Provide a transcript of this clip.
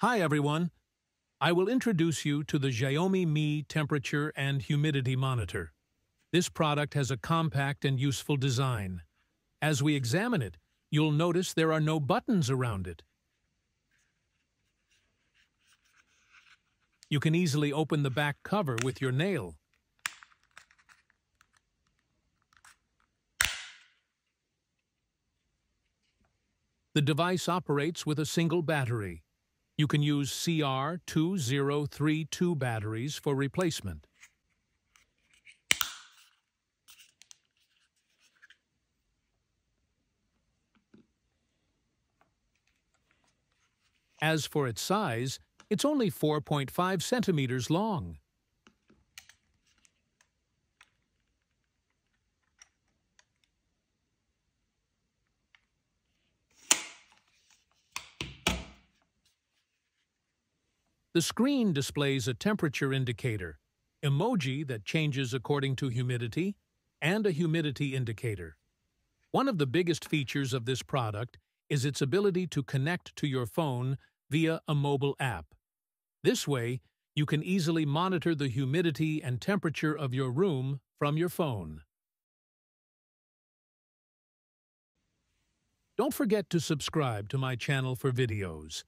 Hi everyone, I will introduce you to the Xiaomi Mi Temperature and Humidity Monitor. This product has a compact and useful design. As we examine it, you'll notice there are no buttons around it. You can easily open the back cover with your nail. The device operates with a single battery. You can use CR2032 batteries for replacement. As for its size, it's only 4.5 centimeters long. The screen displays a temperature indicator, emoji that changes according to humidity, and a humidity indicator. One of the biggest features of this product is its ability to connect to your phone via a mobile app. This way, you can easily monitor the humidity and temperature of your room from your phone. Don't forget to subscribe to my channel for videos.